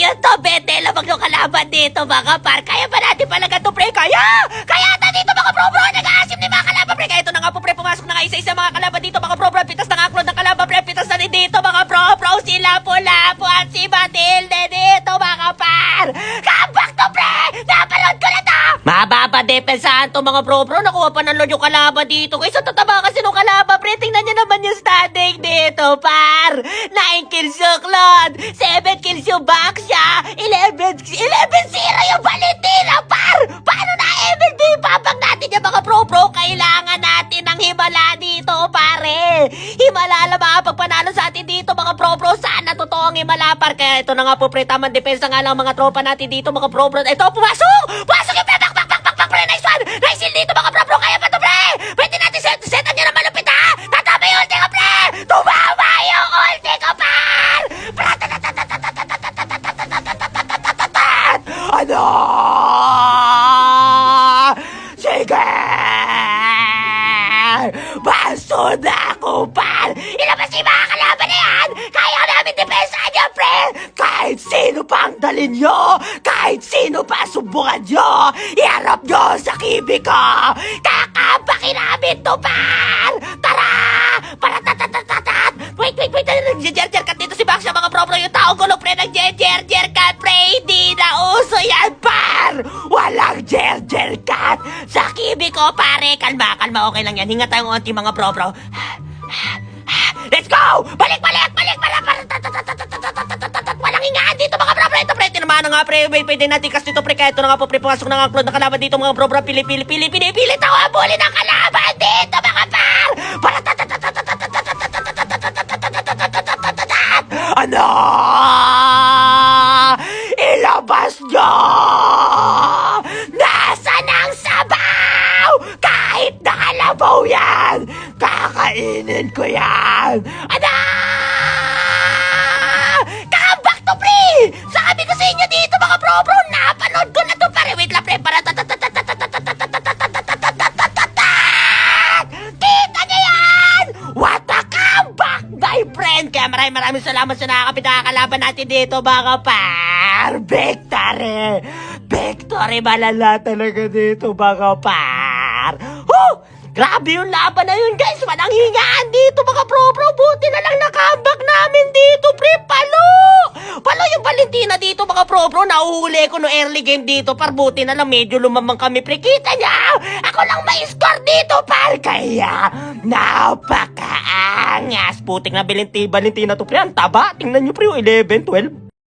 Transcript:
yun to, Bete, lamang yung kalaban dito, mga par. Kaya ba natin palaga to, pre? Kaya ata dito, mga bro, nag-aasim ni mga kalaban, pre. Kaya ito na nga po, pre, pumasok na nga isa-isa mga kalaban dito, mga bro, pitas na nga klon ng kalaban, pre, pitas na rin dito, mga bro, si Lapu-Lapu at si Matilde dito, mga par. Comeback to, pre! Napanood ko na to! Mababa depensahan to, mga bro, nakuha pa ng load yung kalaban dito. Kaysa tataba kasi nung kalaban, pre, tingnan nyo naman yung standing dito, par. 9 kills yung Claude, 7 kills yung Baxia, 11-0 yung Valentina, par! Paano na MVP? Papag natin yung mga bro, kailangan natin ng himala dito, pare. Himala lang makapagpanalo sa atin dito, mga bro, sana totoo ang himala, par. Kaya ito na nga po, pre, tamang depensa nga lang mga tropa natin dito, mga bro. Ito, pumasok yung pre, pre, nice one, nice heal dito, mga bro, kaya pa to, pre. Pwede natin setan nyo na malupit, ha? Tatama yung ulti ko, pre. Tumama yung ulti ko, par. Ano? Sige! Baso na ako, par! Ilabas yung mga kalaban na yan! Kaya namin depensahan nyo, pre! Kahit sino pa ang dalin nyo! Kahit sino pa subukan nyo! Iharap nyo sa kibi ko! Kakabakin namin to, par! Tara! Wait! Nag-jerjer cut dito si Baxia, mga bro, yung tao gulo, pre! Nag-jerjer cut, pre! Hindi na uso yan, par! Walang jerjer cut sa kibi ko, pare! Kalma, okay lang yan. Hinga tayong onti, mga bro. Let's go! Balik! Walang hingaan dito, mga bro. Ito, pre, tinamaan na nga, pre. Pwede natin kasi dito, pre. Kaya ito na nga po, pre. Pumasok na nga klon na kalaban dito, mga bro. Pili-pili tayo abulin ang kalaban dito, mga par! Ano? Ilabas nyo! Nasaan ang sabaw? Kahit nakalabaw yan, kakainin ko yan! Ano? Comeback to, pre! Sabi ko sa inyo dito, mga bro, napanood ko na to, pare. Wait lang, pre, para kita niya yan! What a comeback, my friend! Kaya maraming salamat sa nakakalaban natin dito, mga par! Victory malala talaga dito, mga par! Grabe yung laban na yun, guys! Walang hingaan dito, mga bro! Buti na lang na-comeback namin dito, pre! Palo yung Valentina dito, mga bro! Nahuhuli ko no early game dito, par. Buti na lang medyo lumamang kami, pre. Kita niya! Ako lang may score dito, par! Kaya, napakaangas! Putik na Valentina to, pre. Ang taba! Tingnan nyo, pre, 11, 12.